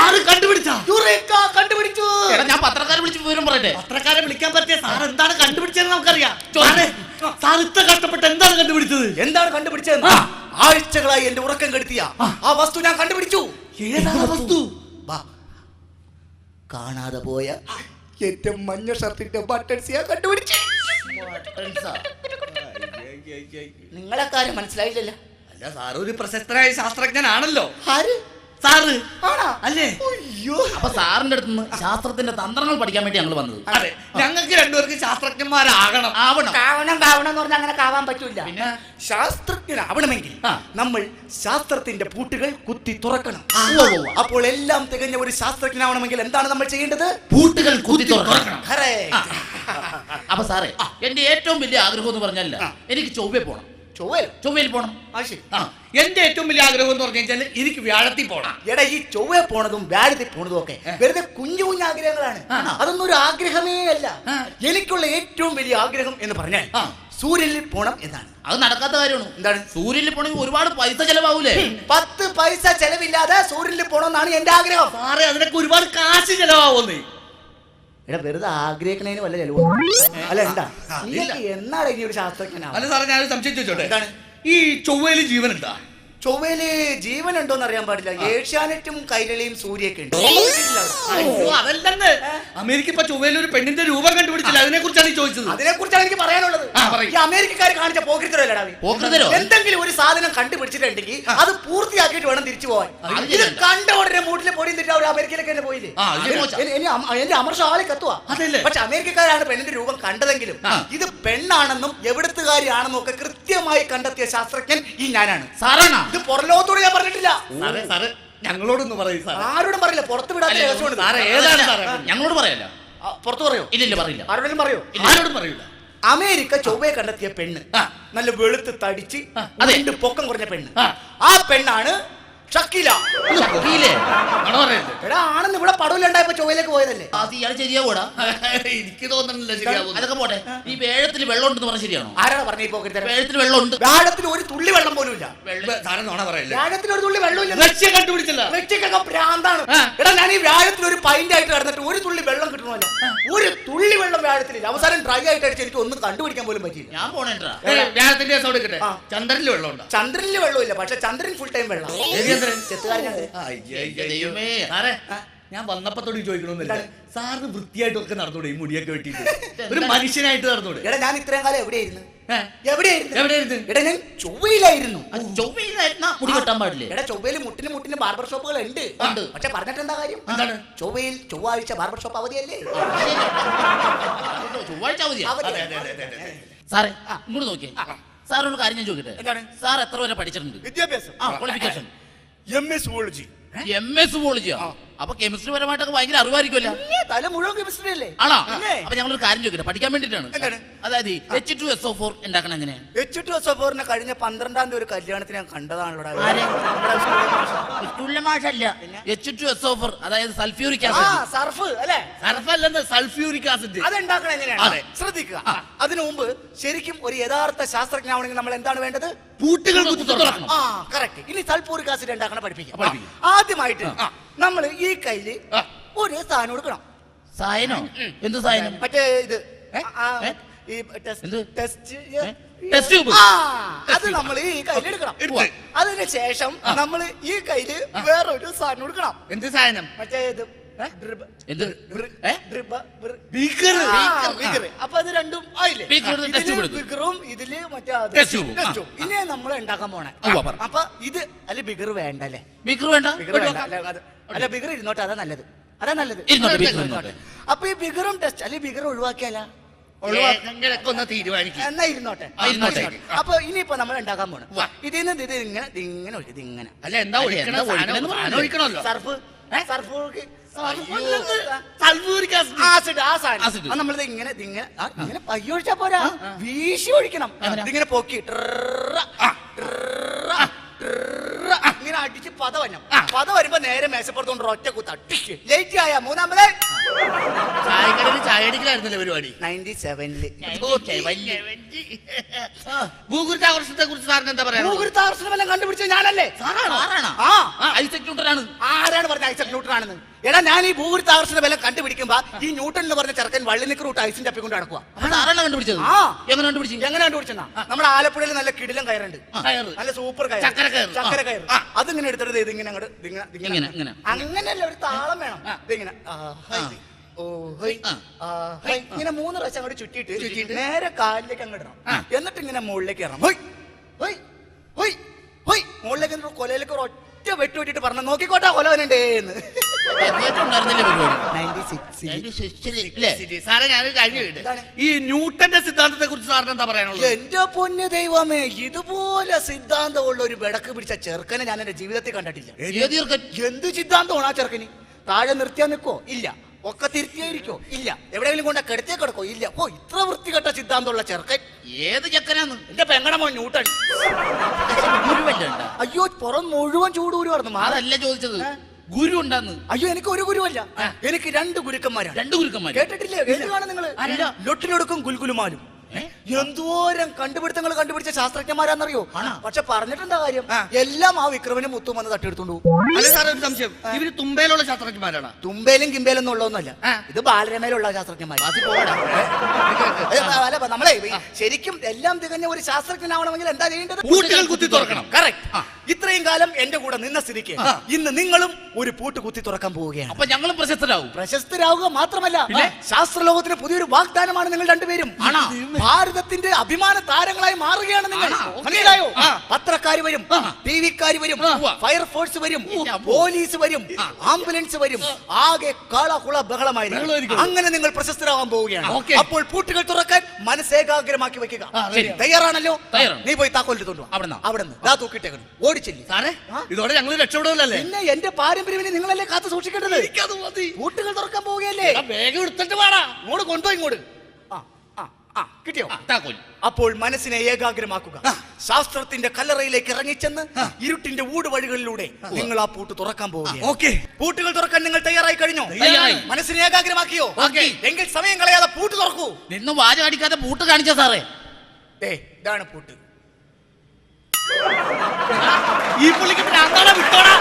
Sir കണ്ടുപിടിച്ചാ? കണ്ടുപിടിച്ചു. ഞാൻ പത്രക്കാരെ വിളിച്ച് വിവരം പറയട്ടെ. പത്രക്കാരെ വിളിക്കാൻ പറ്റിയ സാർ എന്താണ് കണ്ടുപിടിച്ചതെന്ന് നമുക്കറിയാം. സാർ ഇത്ര കഷ്ടപ്പെട്ട് എന്താണ് കണ്ടുപിടിച്ചത്? എന്താണ് കണ്ടുപിടിച്ചത്? ആഴ്ചകളായി എന്റെ ഉറക്കം കെടുത്തിയ ആ വസ്തു ഞാൻ കണ്ടുപിടിച്ചു. ഏതാണ് വസ്തു? കാണാതെ പോയ എന്റെ മഞ്ഞ ഷർട്ടിന്റെ ബട്ടൺസ് ഞാൻ കണ്ടുപിടിച്ചു. നിങ്ങളെ കാര്യം മനസ്സിലായില്ലല്ലോ. അല്ല, സാർ ഒരു പ്രശസ്തനായ ശാസ്ത്രജ്ഞനാണല്ലോ. ആര്? സാറ് അല്ലേ? അയ്യോ, അപ്പൊ സാറിന്റെ അടുത്ത് നിന്ന് ശാസ്ത്രത്തിന്റെ തന്ത്രങ്ങൾ പഠിക്കാൻ വേണ്ടി ഞങ്ങൾ വന്നത്. അതെ, ഞങ്ങൾക്ക് രണ്ടുപേർക്ക് ശാസ്ത്രജ്ഞന്മാരാകണം. ആവണം എന്ന് പറഞ്ഞാൽ അങ്ങനെ കാവാൻ പറ്റൂല. ശാസ്ത്രജ്ഞനാവണമെങ്കിൽ നമ്മൾ ശാസ്ത്രത്തിന്റെ പൂട്ടുകൾ കുത്തി തുറക്കണം. അപ്പോൾ എല്ലാം തികഞ്ഞ ഒരു ശാസ്ത്രജ്ഞനാവണമെങ്കിൽ എന്താണ് നമ്മൾ ചെയ്യേണ്ടത്? പൂട്ടുകൾ കുത്തി തുറക്കണം. അപ്പൊ സാറേ, എന്റെ ഏറ്റവും വലിയ ആഗ്രഹം എന്ന് പറഞ്ഞല്ല, എനിക്ക് ചൊവ്വയിൽ പോണം. ചൊവ്വയിൽ പോണം. എന്റെ ഏറ്റവും വലിയ ആഗ്രഹം എന്ന് പറഞ്ഞു കഴിഞ്ഞാൽ എനിക്ക് വ്യാഴത്തിൽ പോണം. എടാ, ഈ ചൊവ്വ പോണതും വ്യാഴത്തിൽ പോണതും ഒക്കെ വെറുതെ കുഞ്ഞു കുഞ്ഞു ആഗ്രഹങ്ങളാണ്. അതൊന്നും ഒരു ആഗ്രഹമേ അല്ല. എനിക്കുള്ള ഏറ്റവും വലിയ ആഗ്രഹം എന്ന് പറഞ്ഞാൽ സൂര്യനിൽ പോണം എന്നാണ്. അത് നടക്കാത്ത കാര്യമാണ്. എന്താണ്? സൂര്യനിൽ പോണെങ്കിൽ ഒരുപാട് പൈസ ചെലവാവൂലേ? 10 പൈസ ചെലവില്ലാതെ സൂര്യനിൽ പോണമെന്നാണ് എന്റെ ആഗ്രഹം. സാറേ, അതിനൊക്കെ ഒരുപാട് കാശ് ചെലവാവുന്നേ. എടാ, വെറുതെ ആഗ്രഹിക്കണേന് വല്ല ചെലവ് അല്ല. എന്താ എന്നാണ് ഇനി ഒരു ശാസ്ത്രജ്ഞനാ? അല്ല സാറേ, ഞാനൊരു സംശയം ചോദിച്ചോട്ടെ. എന്താണ്? ഈ ചൊവ്വയിൽ ജീവൻ ഉണ്ടാ? ചൊവ്വയില് ജീവൻ ഉണ്ടോന്ന് അറിയാൻ പാടില്ല. ഏഷ്യാനെറ്റും കൈരളിയും സൂര്യയൊക്കെ ഉണ്ട്. അതല്ലെന്ന്. അമേരിക്ക ഇപ്പൊ ചൊവ്വയിൽ ഒരു പെണ്ണിന്റെ രൂപം കണ്ടുപിടിച്ചില്ല, അതിനെ കുറിച്ചാണ് ചോദിച്ചത്. അതിനെ കുറിച്ചാണ് എനിക്ക് പറയാനുള്ളത്. ഈ അമേരിക്കക്കാർ കാണിച്ച പോക്രിത്തരോ എന്തെങ്കിലും ഒരു സാധനം കണ്ടുപിടിച്ചിട്ടുണ്ടെങ്കിൽ അത് പൂർത്തിയാക്കിയിട്ട് വേണം തിരിച്ചു പോവാൻ. ഇത് കണ്ട ഉടനെ മൂട്ടിലെ പൊടിയും തിരിച്ച് അവർ അമേരിക്കയിലേക്ക് തന്നെ പോയില്ലേ? എന്റെ അമർഷം ആളെ കത്തുവാ. പക്ഷെ അമേരിക്കക്കാരാണ് പെണ്ണിന്റെ രൂപം കണ്ടതെങ്കിലും ഇത് പെണ്ണാണെന്നും എവിടത്തുകാരിയാണെന്നും ഒക്കെ കൃത്യമായി കണ്ടെത്തിയ ശാസ്ത്രജ്ഞൻ ഈ ഞാനാണ്. സാറാണ്. ഇത് പുറലോത്തോട് ഞാൻ പറഞ്ഞിട്ടില്ല. ഞങ്ങളോടൊന്നും പറയും സാർ. ആരോടും പറയില്ല. പുറത്ത് വിടാത്ത ഞങ്ങളോട് പറയല്ല. പുറത്ത് പറയോ? ഇല്ല, പറയില്ല. ആരോടും പറയോ? ആരോടും പറയൂല. അമേരിക്ക ചൊവ്വയെ കണ്ടെത്തിയ പെണ്ണ്, നല്ല വെളുത്ത് തടിച്ച് അതിന്റെ പൊക്കം കുറഞ്ഞ പെണ്ണ്. ആ പെണ്ണാണ് ഷക്കീല. എടാ, ആണെന്ന് ഇവിടെ പടവിലുണ്ടായപ്പോ ചൊവ്വയിലേക്ക് പോയതല്ലേ? അത് ഇയാൾ ശരിയാവൂടാ? എനിക്ക് തോന്നുന്നില്ല ശരിയാവും. അതൊക്കെ പോട്ടെ. ഈ വേഴത്തിൽ വെള്ളം ഉണ്ടെന്ന് പറഞ്ഞ ശരിയാണോ? ആരാണ് പറഞ്ഞ ഈ പോക്കറ്റ്? വേഴത്തിൽ വെള്ളം ഉണ്ട്. വ്യാഴത്തിൽ ഒരു തുള്ളി വെള്ളം പോലും ഇല്ല. വ്യാഴത്തിൽ ഒരു തുള്ളി വെള്ളം ഇല്ല. ലക്ഷ്യം കണ്ടുപിടിച്ചില്ല. വ്യക്തിക്കൊക്കെ ഭ്രാന്താണ്. എടാ, ഞാൻ ഈ വ്യാഴത്തിൽ ഒരു പൈന്റ് ആയിട്ട് കിടന്നിട്ട് ഒരു തുള്ളി വെള്ളം കിട്ടണമല്ലോ. ഒരു തുള്ളി വെള്ളം വ്യാഴത്തിലില്ല. അവസാനം ഡ്രൈ ആയിട്ട് അടിച്ച് എനിക്ക് ഒന്നും കണ്ടുപിടിക്കാൻ പോലും പറ്റിയില്ല. ഞാൻ പോണേട്ടാ. വ്യാഴത്തിന്റെ ചന്ദ്രനിൽ വെള്ളം ഉണ്ടോ? ചന്ദ്രനിൽ വെള്ളമില്ല, പക്ഷെ ചന്ദ്രൻ ഫുൾ ടൈം വെള്ളം. ഞാൻ വന്നപ്പത്തോട് ചോദിക്കണമെന്നില്ല, സാറിന് വൃത്തിയായിട്ടൊക്കെ നടന്നൂടെ? ഈ മുടിയൊക്കെ വെട്ടിയിട്ട് ഒരു മനുഷ്യനായിട്ട് നടന്നൂടെ? എടാ, ഞാൻ ഇത്രയും കാലം എവിടെയായിരുന്നു? എവിടെയായിരുന്നു? എടാ, ഞാൻ ചൊവ്വയിലായിരുന്നു. മുടി വെട്ടാൻ പാടില്ലേ? എടാ, ചൊവ്വയിൽ മുട്ടിന് ബാർബർ ഷോപ്പുകൾ ഉണ്ട്. പക്ഷെ പറഞ്ഞിട്ട് എന്താ കാര്യം? എന്താണ്? ചൊവ്വയിൽ ചൊവ്വാഴ്ച ബാർബർ ഷോപ്പ് അവധിയല്ലേ? ചൊവ്വാഴ്ച അവധിയാ. സാറേ, ഇങ്ങോട്ട് നോക്കിയേ. സാറിനോട് കാര്യം ഞാൻ ചോദിക്കട്ടെ. സാർ എത്ര വരെ പഠിച്ചിട്ടുണ്ട്? വിദ്യാഭ്യാസം, ക്വാളിഫിക്കേഷൻ? MA zoology. MA സുവോളജിയാ? അപ്പൊ കെമിസ്ട്രി പരമായിട്ടൊക്കെ ഭയങ്കര അറിവായിരിക്കുമല്ലോ. തല മുഴുവൻ കെമിസ്ട്രി അല്ലേ? ആണോ? അപ്പൊ ഞങ്ങളൊരു കാര്യം ചോദിക്കട്ടെ, പഠിക്കാൻ വേണ്ടിട്ടാണ്. അതായത് H2SO4 ഉണ്ടാക്കണം എങ്ങനെയാ? H2SO4 കഴിഞ്ഞ 12-ാം തീയതി ഒരു കല്യാണത്തിന് ഞാൻ കണ്ടതാണല്ലോ. H2SO4 അതായത് സൾഫ്യൂരിക് ആസിഡ്. സർഫ് അല്ലേ? സർഫ് അല്ലെന്ന്, സൾഫ്യൂരിക് ആസിഡ്. അത് ഉണ്ടാക്കണം എങ്ങനെയാണ് ശ്രദ്ധിക്കുക. അതിനു മുമ്പ് ശരിക്കും ഒരു യഥാർത്ഥ ശാസ്ത്രജ്ഞനാവണമെങ്കിൽ നമ്മൾ എന്താണ് വേണ്ടത്? പൂട്ടുകൾ കുത്തി തുറക്കണം. കറക്റ്റ്. ഇനി സൾഫ്യൂരിക് ആസിഡ് ഉണ്ടാക്കണം പഠിപ്പിക്കാം. ആദ്യമായിട്ട് നമ്മൾ ഈ കയ്യില് ഒരു സാധനം കൊടുക്കണം. സായനോ? എന്ത് സായനം? മറ്റേ ഇത് അത് നമ്മൾ ഈ കയ്യിലെടുക്കണം. അതിന് ശേഷം നമ്മൾ ഈ കയ്യില് വേറൊരു സാധനം കൊടുക്കണം. എന്ത് സാധനം? മറ്റേ ഇത്. അപ്പൊ അത് രണ്ടും ആയില്ലേ? ബിഗറും ഇതില് മറ്റേ. ഇനി നമ്മൾ ഉണ്ടാക്കാൻ പോണേ. അപ്പൊ ഇത് അല്ലെ ബിഗർ വേണ്ടല്ലേ? ബിഗർ വേണ്ട. അല്ല, ബിഗർ ഇരുന്നോട്ടെ. അതാ നല്ലത്. അപ്പൊ ഈ ബിഗറും ടെസ്റ്റ് അല്ലെ ബിഗർ ഒഴിവാക്കിയാല ഒന്ന് തീരുമാനിക്കും. എന്നാ ഇരുന്നോട്ടെ. അപ്പൊ ഇനിയിപ്പോ നമ്മൾ ഉണ്ടാക്കാൻ പോണ ഇതിന്ന് ഇത് ഇങ്ങനെ ഇതിങ്ങനെ. അല്ല, എന്താ ഒഴിക്കണല്ലോ? സർഫ് നമ്മളിത് ഇങ്ങനെ ഇങ്ങനെ പയ്യൊഴിച്ചാ പോരാ, വീശി ഒഴിക്കണം. ഇതിങ്ങനെ പൊക്കി ഇങ്ങനെ അടിച്ച് പത വന്നം പത വരുമ്പോ നേരെ മേശപ്പുറത്തോണ്ട് ഒറ്റ കുത്ത ലേറ്റ് ആയ മൂന്നാമത് ചായക്കടയിൽ ചായ അടിക്കലായിരുന്നല്ലേ പരിപാടി 97-ല് ഭൂഗുരുത്വാകർഷണത്തെ കുറിച്ച് സാറിന് എന്താ പറയാ? ഭൂഗുരുത്വാകർഷണം എല്ലാം കണ്ടുപിടിച്ചത് ഞാനല്ലേ? ഐസക് ന്യൂട്ടനാണ്. ആരാണ് പറഞ്ഞ ഐസക് ന്യൂട്ടൻ ആണെന്ന്? എടാ ഞാൻ ഈ ഭൂഗുരുത്വാകർഷണ ബലം കണ്ടുപിടിക്കുമ്പോ ഈ ന്യൂട്ടൻ എന്ന് പറഞ്ഞ ചെറുക്കൻ വള്ളി നിക്കറൂട്ട് ഐസിന്റെ തപ്പിക്കൊണ്ട് നടക്കുക. ആരാണ് കണ്ടുപിടിച്ചത്? എങ്ങനെ കണ്ടുപിടിച്ചു? എങ്ങനെ കണ്ടുപിടിച്ചെന്നാ നമ്മുടെ ആലപ്പുഴയിൽ നല്ല കിടിലം കയറുണ്ട്, നല്ല സൂപ്പർ കയർ, ചക്കര കയർ. അതിങ്ങനെ എടുത്തിട്ട് ഇതിങ്ങനെ അങ്ങോട്ട് അങ്ങനെയല്ല, ഒരു താളം വേണം. ഇതിങ്ങനെ ഇങ്ങനെ 3 പ്രാവശ്യം അങ്ങോട്ട് ചുറ്റിയിട്ട് നേരെ കാലിലേക്ക് അങ്ങ് ഇടണം. എന്നിട്ട് ഇങ്ങനെ മുകളിലേക്ക് ഇറങ്ങണം. മുകളിലേക്ക് കൊലയിലേക്ക് ഒരു ഒറ്റ വെട്ടുവിട്ടിട്ട് പറഞ്ഞു നോക്കിക്കോട്ടാ കൊലവനുണ്ടേന്ന്. ഈ ന്യൂട്ടന്റെ സിദ്ധാന്തത്തെ കുറിച്ച് സാറിന് എന്താ പറയാനുള്ളത്? എന്റെ പൊന്നു ദൈവമേ, ഇതുപോലെ സിദ്ധാന്തമുള്ള ഒരു വെടക്ക് പിടിച്ച ചെറുക്കനെ ഞാൻ എന്റെ ജീവിതത്തിൽ കണ്ടിട്ടില്ല. എന്ത് സിദ്ധാന്തമാണ് ആ ചെറുക്കന്? താഴെ നിർത്തിയാ നിൽക്കോ? ഇല്ല. ഒക്കെ തിരുത്തിയായിരിക്കോ? ഇല്ല. എവിടെയെങ്കിലും കൊണ്ട് കിടത്തിയെ കിടക്കോ? ഇല്ല. ഓ, ഇത്ര വൃത്തികെട്ട സിദ്ധാന്തമുള്ള ചെറുക്കൻ ഏത് ചെക്കനാന്ന്? എന്റെ പെങ്ങടമോ ന്യൂട്ടൻ. അയ്യോ, പുറം മുഴുവൻ ചൂടൂര് പറഞ്ഞു. അതല്ല ചോദിച്ചത്, ഗുരു ഉണ്ടാന്ന്. അയ്യോ, എനിക്ക് ഒരു ഗുരുവല്ല, എനിക്ക് 2 ഗുരുക്കന്മാരാണ്. 2 ഗുരുക്കന്മാർ കേട്ടിട്ടില്ലേ? കേട്ടുകാണ് നിങ്ങള്? ലൊട്ടിലൊടുക്കും ഗുൽഗുലുമാലും. എന്തോരം കണ്ടുപിടുത്തങ്ങൾ കണ്ടുപിടിച്ച ശാസ്ത്രജ്ഞന്മാരാന്നറിയോ? പക്ഷെ പറഞ്ഞിട്ടെന്താ കാര്യം? എല്ലാം ആ വിക്രമനും മുത്തും വന്ന് തട്ടിയെടുത്തോണ്ടു. അല്ല സാറേ, ഒരു സംശയം, ഇവര് തുമ്പയിലുള്ള ശാസ്ത്രജ്ഞന്മാരാണ്? തുമ്പയിലും കിമ്പയിലും ഉള്ളതൊന്നുമല്ല, ഇത് ബാലരമയിലുള്ള ശാസ്ത്രജ്ഞന്മാർ. നമ്മളെ ശരിക്കും എല്ലാം തികഞ്ഞ ഒരു ശാസ്ത്രജ്ഞനാവണമെങ്കിൽ എന്താ ചെയ്യേണ്ടത്? പൂട്ടുകൾ കുത്തി തുറക്കണം. കറക്റ്റ്. ഇത്രയും കാലം എന്റെ കൂടെ നിന്ന സ്ഥിതിക്ക് ഇന്ന് നിങ്ങളും ഒരു പൂട്ട് കുത്തി തുറക്കാൻ പോവുകയാണ്. അപ്പൊ ഞങ്ങളും പ്രശസ്തരാകും. പ്രശസ്തരാകുക മാത്രമല്ല, ശാസ്ത്രലോകത്തിന് പുതിയൊരു വാഗ്ദാനമാണ് നിങ്ങൾ രണ്ടുപേരും. ഭാരതത്തിന്റെ അഭിമാന താരങ്ങളായി മാറുകയാണ് നിങ്ങൾ. മനസ്സിലായോ? പത്രക്കാര് വരും, ടി വിക്കാര് വരും, ഫയർഫോഴ്സ് വരും, പോലീസ് വരും, ആംബുലൻസ് വരും. ആകെ കാളകുള ബഹളമായിരിക്കും. അങ്ങനെ നിങ്ങൾ പ്രശസ്തരാകാൻ പോവുകയാണ്. അപ്പോൾ പൂട്ടുകൾ തുറക്കാൻ മനസ്സേകാഗ്രമാക്കി വെക്കുക. തയ്യാറാണല്ലോ? നീ പോയി താക്കോലിട്ടുണ്ടോ? അവിടുന്ന് തൂക്കിട്ടേക്കണം. ഓടിച്ചില്ലേ സാറേ? ഇതോടെ ഞങ്ങൾ രക്ഷപ്പെടുമല്ലേ? പിന്നെ എന്റെ പാരമ്പര്യവിനെ നിങ്ങളല്ലേ കാത്തു സൂക്ഷിക്കേണ്ടത്. പൂട്ടുകൾ തുറക്കാൻ പോവുകയല്ലേ? വേഗം എടുത്തിട്ട് വേണം. ഇങ്ങോട്ട് കൊണ്ടോ, ഇങ്ങോട്ട്. കിട്ടിയോ? അപ്പോൾ മനസ്സിനെ ഏകാഗ്രമാക്കുക. ശാസ്ത്രത്തിന്റെ കല്ലറയിലേക്ക് ഇറങ്ങിച്ചെന്ന് ഇരുട്ടിന്റെ ഊടുവഴികളിലൂടെ നിങ്ങൾ ആ പൂട്ട് തുറക്കാൻ പോവുക. പൂട്ടുകൾ തുറക്കാൻ നിങ്ങൾ തയ്യാറായി കഴിഞ്ഞോ? മനസ്സിനെ ഏകാഗ്രമാക്കിയോ? എങ്കിൽ സമയം കളയാതെ പൂട്ട് തുറക്കൂ. നിന്നും വാചകം അടിക്കാതെ പൂട്ട് കാണിച്ച സാറേ. ഇതാണ് പൂട്ട്. ഈ പുള്ളിക്ക് പിന്നെ വിട്ടോടാ.